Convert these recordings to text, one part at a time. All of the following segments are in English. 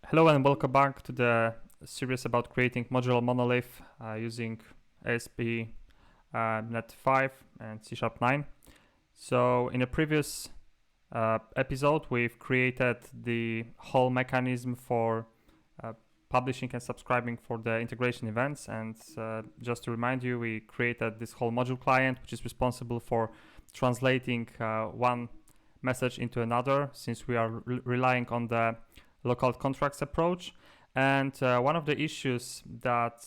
Hello and welcome back to the series about creating modular monolith using ASP.NET 5 and C# 9. So in a previous episode, we've created the whole mechanism for publishing and subscribing for the integration events. And just to remind you, we created this whole module client, which is responsible for translating one message into another, since we are relying on the local contracts approach. And one of the issues that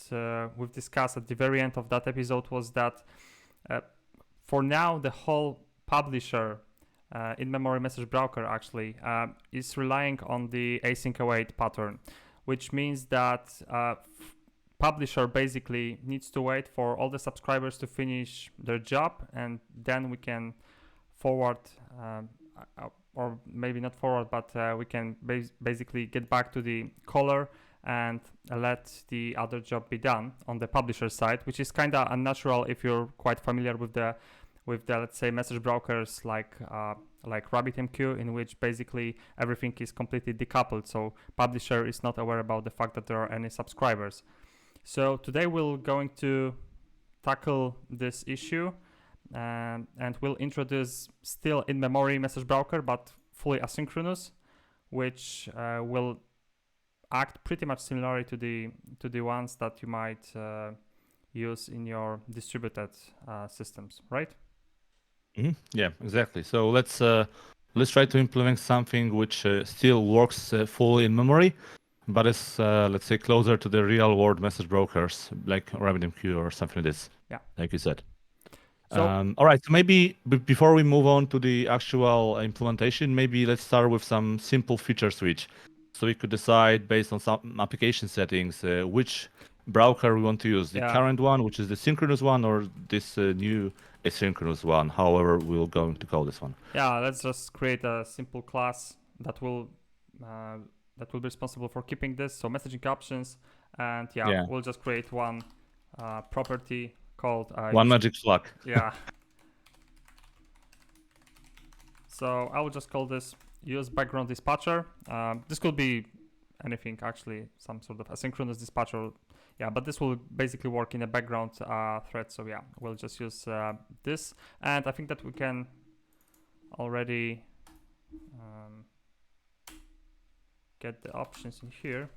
we've discussed at the very end of that episode was that for now the whole publisher in-memory message broker actually is relying on the async await pattern, which means that publisher basically needs to wait for all the subscribers to finish their job, and then we can forward or maybe not forward, but we can basically get back to the caller and let the other job be done on the publisher side, which is kind of unnatural if you're quite familiar with the let's say message brokers like RabbitMQ, in which basically everything is completely decoupled, so publisher is not aware about the fact that there are any subscribers. So today we're going to tackle this issue. And we'll introduce still in-memory message broker, but fully asynchronous, which will act pretty much similarly to the ones that you might use in your distributed systems, right? Mm-hmm. Yeah, exactly. So let's try to implement something which still works fully in memory, but is let's say closer to the real-world message brokers like RabbitMQ or something like this. Yeah, like you said. So, all right, so maybe before we move on to the actual implementation, maybe let's start with some simple feature switch. So we could decide based on some application settings which broker we want to use, the current one, which is the synchronous one, or this new asynchronous one, however we're going to call this one. Yeah, let's just create a simple class that will be responsible for keeping this. So messaging options, and we'll just create one property called one magic flag. Yeah. So I will just call this use background dispatcher. This could be anything actually, some sort of asynchronous dispatcher. Yeah, but this will basically work in a background thread. So yeah, we'll just use this. And I think that we can already get the options in here.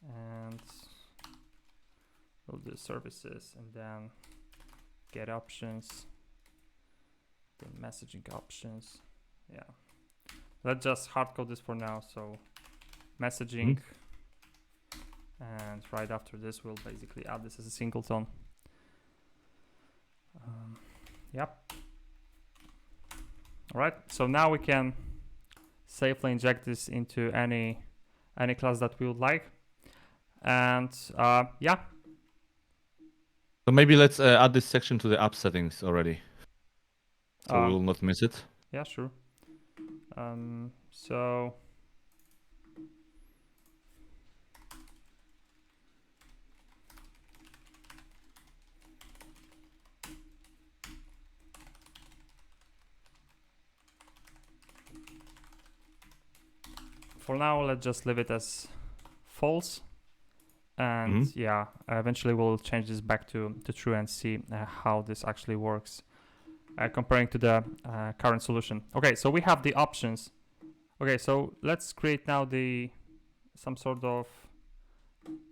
And we'll do services and then get options, then messaging options. Yeah, let's just hard code this for now. So messaging, and right after this we'll basically add this as a singleton. Yep. All right, so now we can safely inject this into any class that we would like. And yeah, so maybe let's add this section to the app settings already, so we'll not miss it. Yeah, sure. So for now, let's just leave it as false. And eventually we'll change this back to true and see how this actually works comparing to the current solution. Okay, so we have the options. Okay, so let's create now some sort of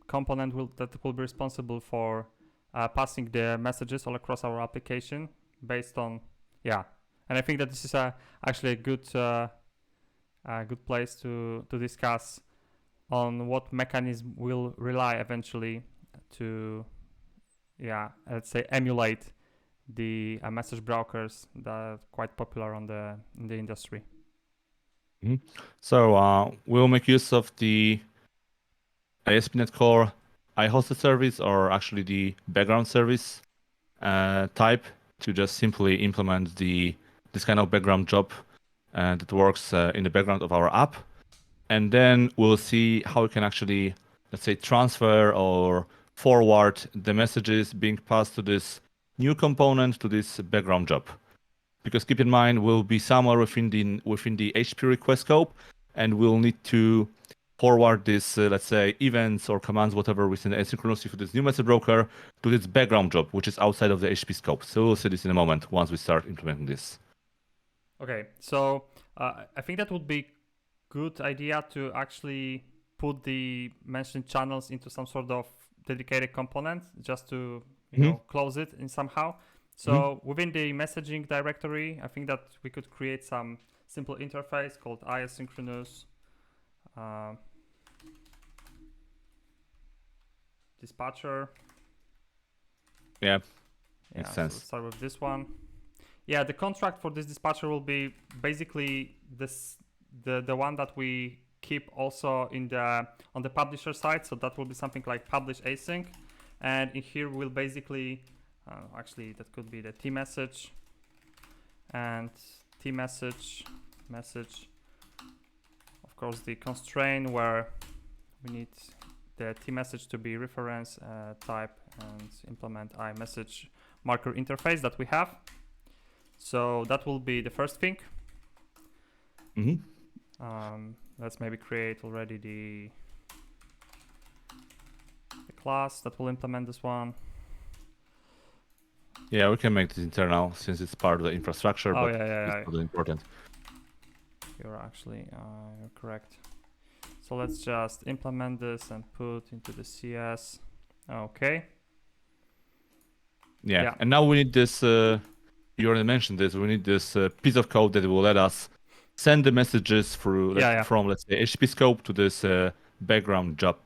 component that will be responsible for passing the messages all across our application based on, and I think that this is actually a good place to discuss on what mechanism will rely eventually to, let's say, emulate the message brokers that are quite popular in the industry. So we'll make use of the ASP.NET Core iHosted service, or actually the background service type, to just simply implement this kind of background job that works in the background of our app. And then we'll see how we can actually, let's say, transfer or forward the messages being passed to this new component, to this background job. Because keep in mind, we'll be somewhere within the HTTP request scope, and we'll need to forward this, let's say, events or commands, whatever, we send asynchronously for this new message broker to this background job, which is outside of the HTTP scope. So we'll see this in a moment once we start implementing this. Okay, so I think that would be good idea to actually put the mentioned channels into some sort of dedicated component just to close it in somehow. So within the messaging directory, I think that we could create some simple interface called asynchronous dispatcher. Yeah, makes sense. So let's start with this one. Yeah, the contract for this dispatcher will be basically the one that we keep also on the publisher side. So that will be something like publish async, and in here we'll basically actually that could be the T message and T message. Of course, the constraint where we need the T message to be reference type and implement iMessage marker interface that we have. So that will be the first thing. Let's maybe create already the class that will implement this one. Yeah, we can make this internal since it's part of the infrastructure, but yeah. it's really important. You're actually you're correct. So let's just implement this and put into the CS. Okay. Yeah. And now we need this, you already mentioned this, we need this piece of code that will let us send the messages through from, let's say, HTTP scope to this background job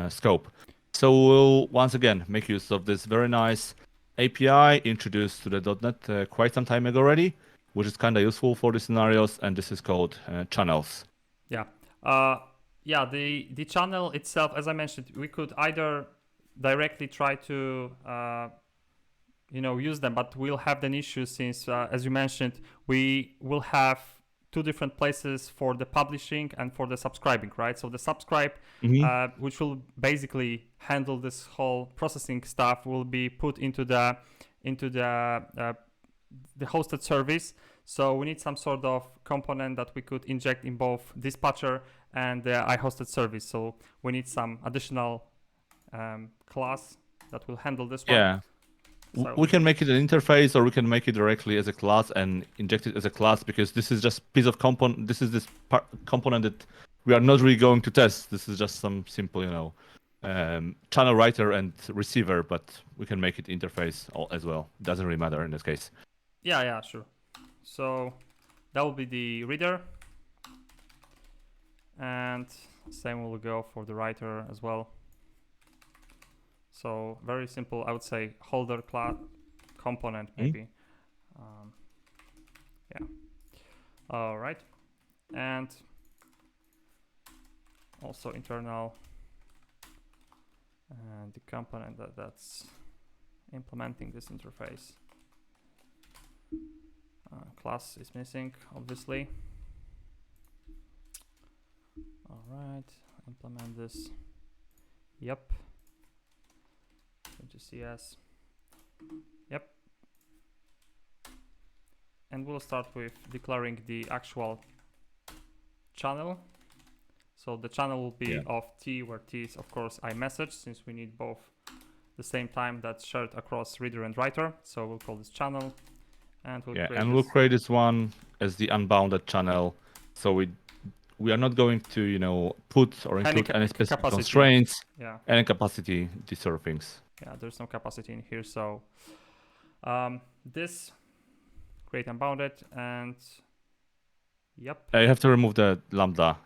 scope. So we'll once again make use of this very nice API introduced to the .NET quite some time ago already, which is kind of useful for the scenarios, and this is called channels. Yeah. The channel itself, as I mentioned, we could either directly try to use them, but we'll have an issue since, as you mentioned, we will have two different places for the publishing and for the subscribing, right? So the subscribe, which will basically handle this whole processing stuff, will be put into the hosted service. So we need some sort of component that we could inject in both dispatcher and the iHosted service. So we need some additional class that will handle this one. Yeah. So we can make it an interface, or we can make it directly as a class and inject it as a class, because this is just piece of component. This is this component that we are not really going to test. This is just some simple, channel writer and receiver, but we can make it interface as well. Doesn't really matter in this case. Yeah, sure. So that will be the reader, and same will go for the writer as well. So very simple, I would say holder class component maybe. Yeah. All right. And also internal and the component that's implementing this interface. Class is missing, obviously. All right, implement this. Yep. GCS. Yep. And we'll start with declaring the actual channel. So the channel will be of T, where T is, of course, iMessage, since we need both the same time that's shared across reader and writer. So we'll call this channel. And we'll create this one as the unbounded channel. So we are not going to, put or include any specific constraints, any capacity, these sort of things. Yeah, there's no capacity in here. So this create unbounded, and yep. You have to remove the lambda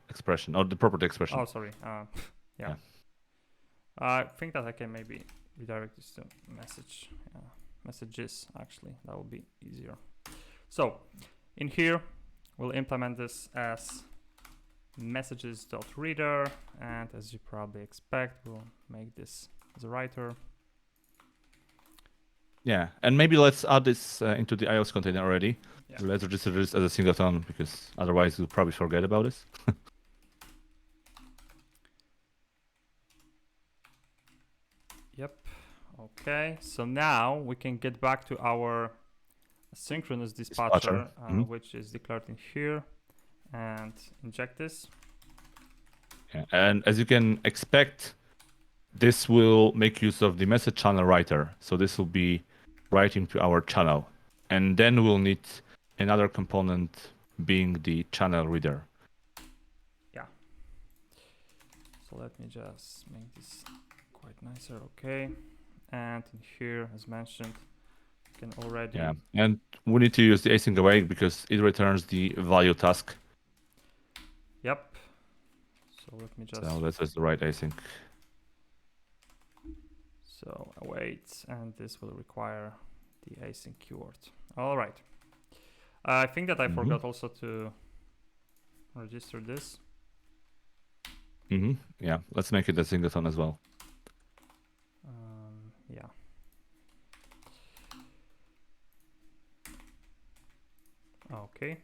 expression, or the property expression. Oh, sorry. Yeah. I think that I can maybe redirect this to messages. Actually, that would be easier. So in here, we'll implement this as messages.reader, and as you probably expect, we'll make this as a writer. Yeah, and maybe let's add this into the iOS container already. Yeah. Let's register this as a singleton, because otherwise you'll probably forget about this. Yep. Okay, so now we can get back to our asynchronous dispatcher, which is declared in here, and inject this. Yeah. And as you can expect, this will make use of the message channel writer. So this will be writing to our channel. And then we'll need another component being the channel reader. Yeah. So let me just make this quite nicer. Okay. And in here, as mentioned, you can already. Yeah. And we need to use the async await because it returns the value task. Yep. So let me just. So this is the right async. So await, and this will require the async keyword. All right. I think that I forgot also to register this. Yeah, let's make it a singleton as well. Yeah. Okay.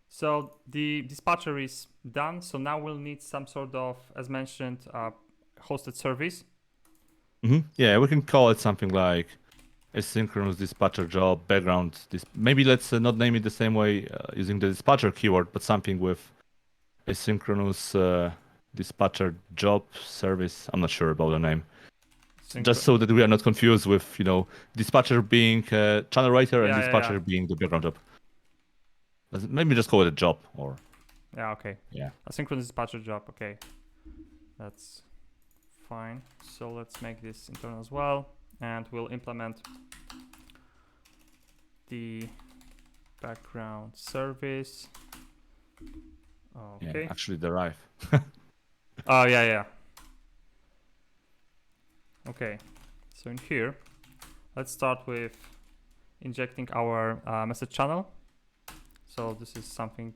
So the dispatcher is done. So now we'll need some sort of, as mentioned, hosted service. Yeah, we can call it something like asynchronous dispatcher job background. Maybe let's not name it the same way using the dispatcher keyword, but something with asynchronous dispatcher job service. I'm not sure about the name. Just so that we are not confused with, dispatcher being channel writer and dispatcher being the background job. Maybe just call it a job or. Yeah. Okay. Yeah. Asynchronous dispatcher job. Okay. That's fine. So let's make this internal as well, and we'll implement the background service. Okay. Yeah, actually derive. Oh yeah. Okay. So in here, let's start with injecting our message channel. So this is something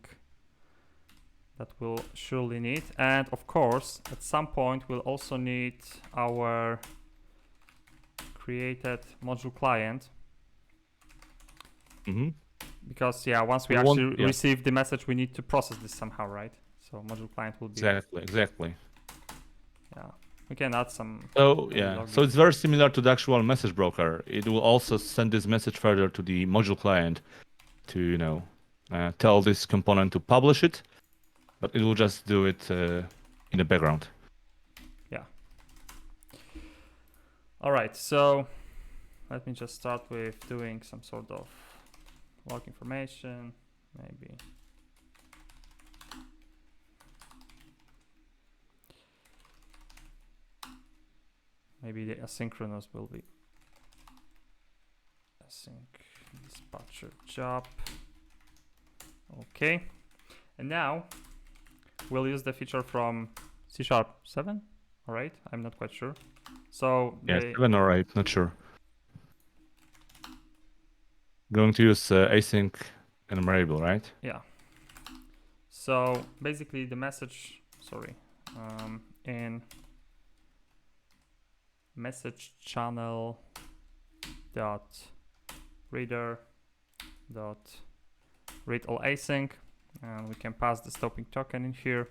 that we'll surely need. And of course, at some point, we'll also need our created module client. Because once we receive the message, we need to process this somehow, right? So module client will be... Exactly. Yeah, we can add some... So so it's very similar to the actual message broker. It will also send this message further to the module client to, tell this component to publish it, but it will just do it in the background. Yeah. All right, so let me just start with doing some sort of log information, maybe. Maybe the asynchronous will be async dispatcher job. Okay, and now we'll use the feature from C#7. All right, I'm not quite sure. So 7 or 8, not sure. Going to use async enumerable, right? Yeah. So basically the message, in message channel dot reader dot read all async, and we can pass the stopping token in here.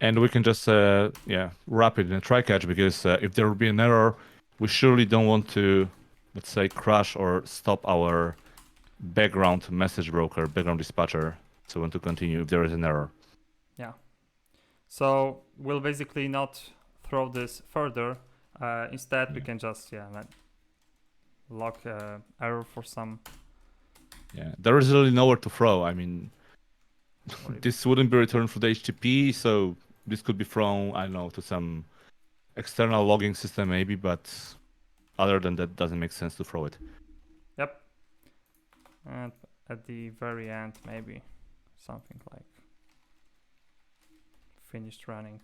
And we can just wrap it in a try catch, because if there will be an error, we surely don't want to, let's say, crash or stop our background message broker, background dispatcher. So we want to continue if there is an error. Yeah. So we'll basically not throw this further. Instead, we can just log error for some. Yeah, there is really nowhere to throw. I mean, this wouldn't be returned through the HTTP, so this could be thrown, I don't know, to some external logging system maybe, but other than that, doesn't make sense to throw it. Yep. And at the very end, maybe something like finished running.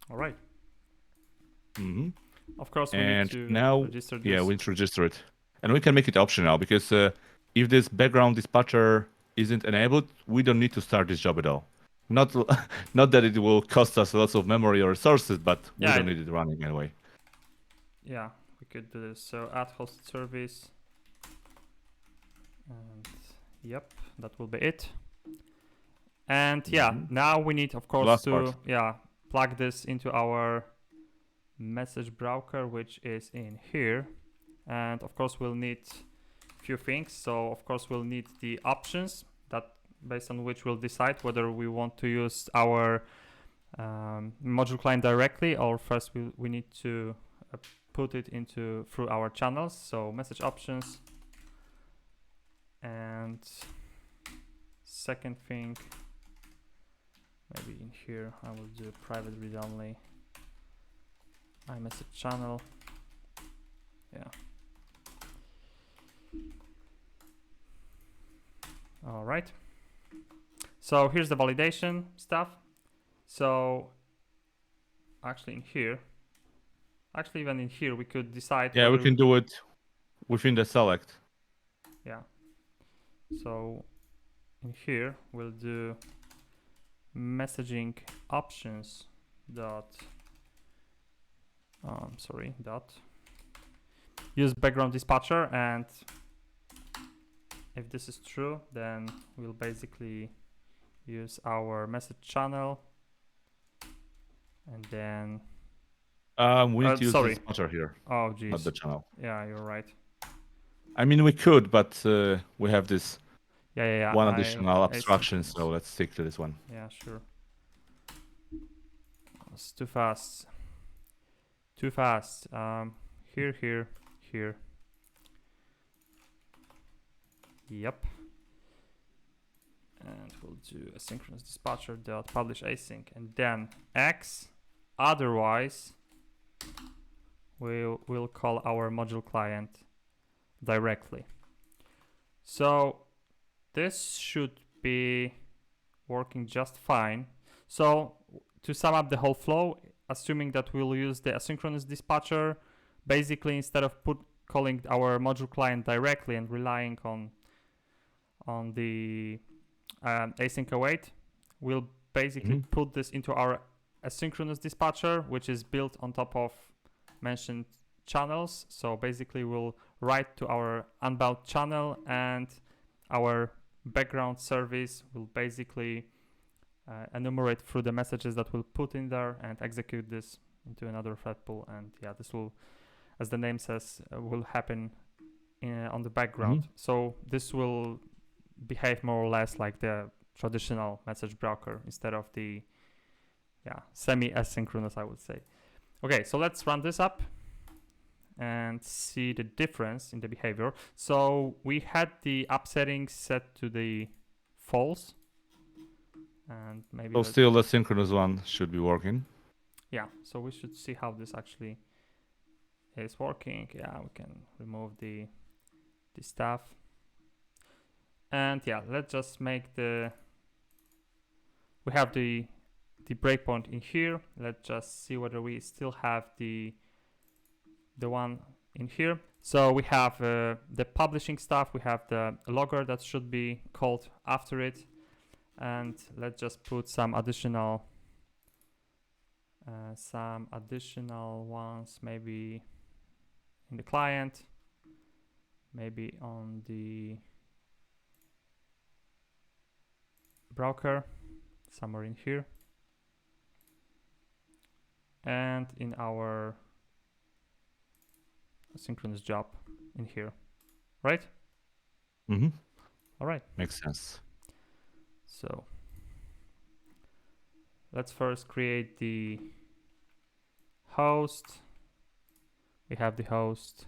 All right. Of course, we need to register this. Yeah, we need to register it. And we can make it optional, because if this background dispatcher isn't enabled, we don't need to start this job at all. Not that it will cost us lots of memory or resources, but we don't need it running anyway. Yeah, we could do this. So add hosted service. And yep, that will be it. And now we need, of course, plug this into our message broker, which is in here. And of course, we'll need a few things. So of course, we'll need the options that based on which we'll decide whether we want to use our module client directly, or first we need to put it through our channels. So message options, and second thing, maybe in here I will do private read only iMessage channel. Yeah. All right. So here's the validation stuff. So actually even in here, we could decide. Yeah, we can do it within the select. Yeah. So in here, we'll do messaging options dot use background dispatcher, and if this is true, then we'll basically use our message channel, and then we need to use the dispatcher here. Oh geez. Not the channel. Yeah, you're right. I mean, we could, but we have this one additional abstraction, so let's stick to this one. Yeah, sure. It's too fast. Too fast. Here. Yep. And we'll do asynchronous dispatcher dot publish async, and then X. Otherwise, we'll call our module client directly. So this should be working just fine. So to sum up the whole flow, assuming that we'll use the asynchronous dispatcher, basically instead of calling our module client directly and relying on the async await, we'll basically put this into our asynchronous dispatcher, which is built on top of mentioned channels. So basically we'll write to our unbound channel, and our background service will basically enumerate through the messages that we'll put in there and execute this into another thread pool. And yeah, this will, as the name says, will happen on the background. So this will behave more or less like the traditional message broker instead of the semi-asynchronous, I would say. Okay, so let's run this up and see the difference in the behavior. So we had the app settings set to the false, and maybe so still the synchronous one should be working. Yeah, so we should see how this actually is working. Yeah, we can remove the stuff, and yeah, let's just make we have the breakpoint in here. Let's just see whether we still have the one in here. So we have the publishing stuff, we have the logger that should be called after it, and let's just put some additional ones, maybe in the client, maybe on the broker, somewhere in here, and in our asynchronous job in here, right? All right, makes sense. So let's first create the host. We have the host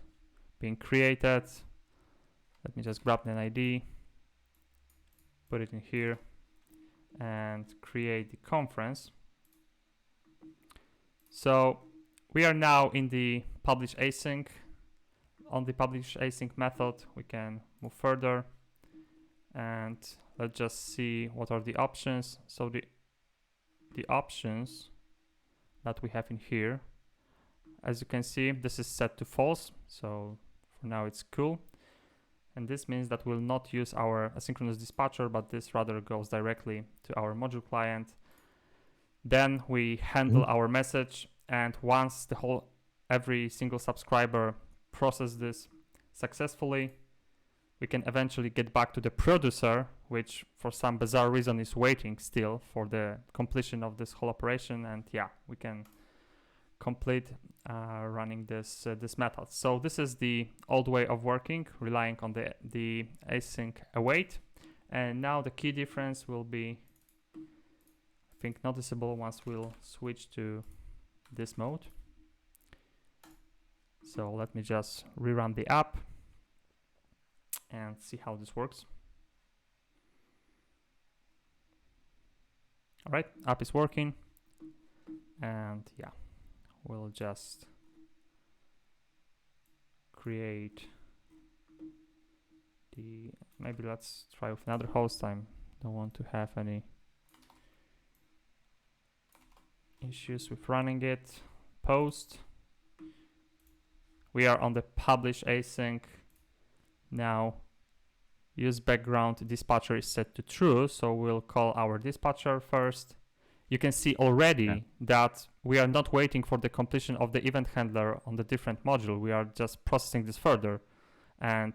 being created. Let me just grab an ID, put it in here, and create the conference. So we are now in the publish async. On the publish async method, we can move further, and let's just see what are the options. So the options that we have in here, as you can see, this is set to false. So for now it's cool. And this means that we'll not use our asynchronous dispatcher, but this rather goes directly to our module client. Then we handle our message, and once every single subscriber process this successfully, we can eventually get back to the producer, which for some bizarre reason is waiting still for the completion of this whole operation. And yeah, we can complete running this method. So this is the old way of working, relying on the async await. And now the key difference will be, I think, noticeable once we'll switch to this mode. So let me just rerun the app and see how this works. All right, app is working. And yeah, we'll just create the, maybe let's try with another host. I don't want to have any issues with running it. Post. We are on the publish async. Now use background dispatcher is set to true, so we'll call our dispatcher first. You can see already that we are not waiting for the completion of the event handler on the different module. We are just processing this further. And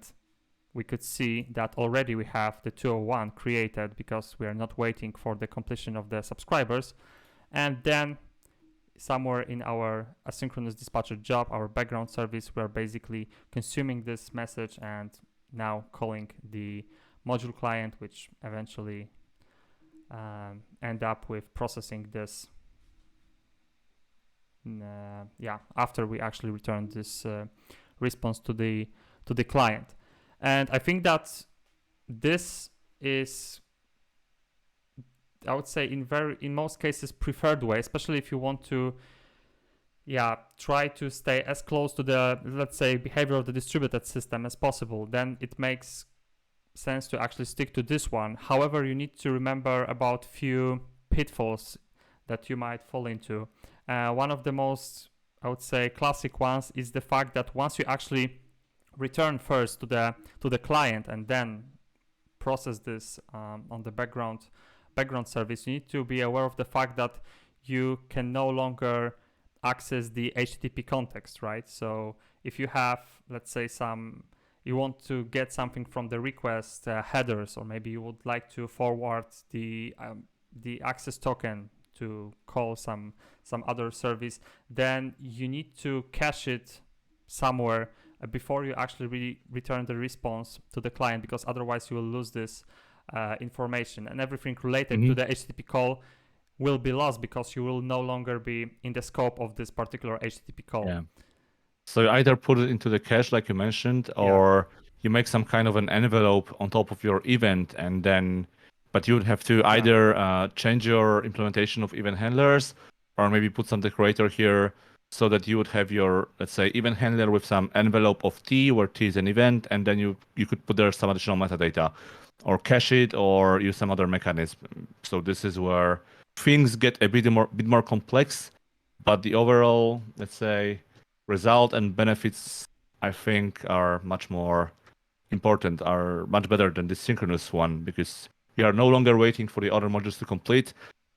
we could see that already we have the 201 created because we are not waiting for the completion of the subscribers. And then somewhere in our asynchronous dispatcher job, our background service, we're basically consuming this message and now calling the module client, which eventually end up with processing this after we actually return this response to the client. And I think that this is, I would say, in most cases preferred way, especially if you want to try to stay as close to the, let's say, behavior of the distributed system as possible. Then it makes sense to actually stick to this one. However, you need to remember about few pitfalls that you might fall into. One of the most, I would say, classic ones is the fact that once you actually return first to the client and then process this on the background service, you need to be aware of the fact that you can no longer access the HTTP context, right? So if you have, let's say, you want to get something from the request headers, or maybe you would like to forward the access token to call some other service, then you need to cache it somewhere before you actually return the response to the client, because otherwise you will lose this information, and everything related to the HTTP call will be lost because you will no longer be in the scope of this particular HTTP call. Yeah. So you either put it into the cache, like you mentioned, or you make some kind of an envelope on top of your event, and then, but you would have to either change your implementation of event handlers, or maybe put some decorator here so that you would have your, let's say, event handler with some envelope of T, where T is an event, and then you could put there some additional metadata, or cache it, or use some other mechanism. So this is where things get a bit more complex, but the overall, let's say, result and benefits, I think, are much more important, are much better than the synchronous one, because you are no longer waiting for the other modules to complete.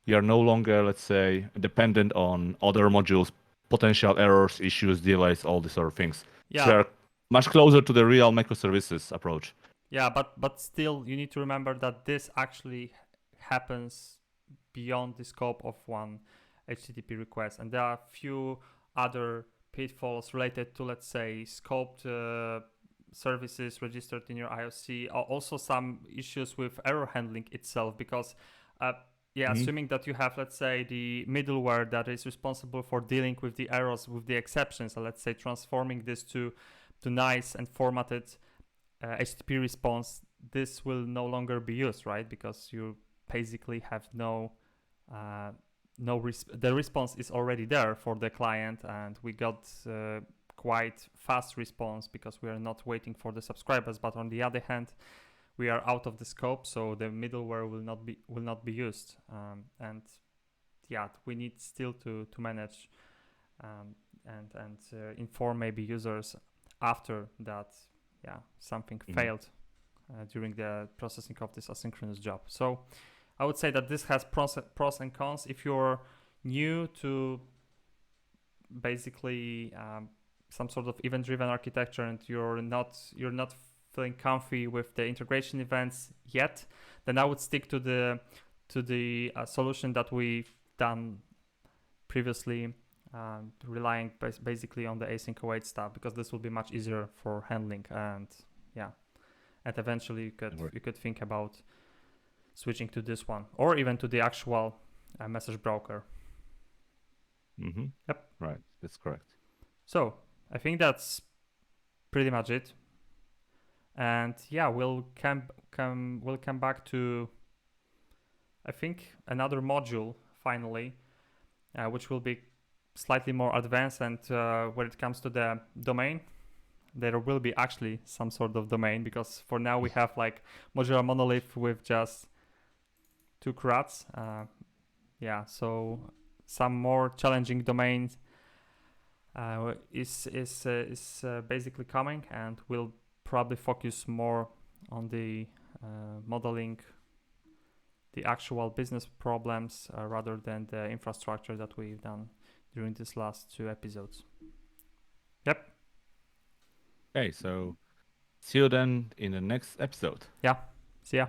You are no longer, let's say, dependent on other modules, potential errors, issues, delays, all these sort of things. Yeah. So we are much closer to the real microservices approach. Yeah, but still, you need to remember that this actually happens beyond the scope of one HTTP request, and there are a few other pitfalls related to, let's say, scoped services registered in your IOC, also some issues with error handling itself, because assuming that you have, let's say, the middleware that is responsible for dealing with the errors, with the exceptions, so let's say transforming this to nice and formatted HTTP response, this will no longer be used, right? Because you basically have the response is already there for the client, and we got quite fast response because we are not waiting for the subscribers. But on the other hand, we are out of the scope, so the middleware will not be used, and we need still to manage and inform maybe users after that something failed during the processing of this asynchronous job. So I would say that this has pros and cons. If you're new to basically some sort of event-driven architecture and you're not feeling comfy with the integration events yet, then I would stick to the solution that we've done previously, relying basically on the async await stuff, because this will be much easier for handling, and eventually you could think about switching to this one, or even to the actual message broker. Mm-hmm. Yep. Right. That's correct. So I think that's pretty much it. And yeah, we'll come back to, I think, another module finally, which will be slightly more advanced. And when it comes to the domain, there will be actually some sort of domain, because for now we have like modular monolith with just 2 CRUDs. Yeah, so some more challenging domains is basically coming, and we'll probably focus more on the modeling the actual business problems rather than the infrastructure that we've done during these last 2 episodes. Yep. Okay, so see you then in the next episode. Yeah. See ya.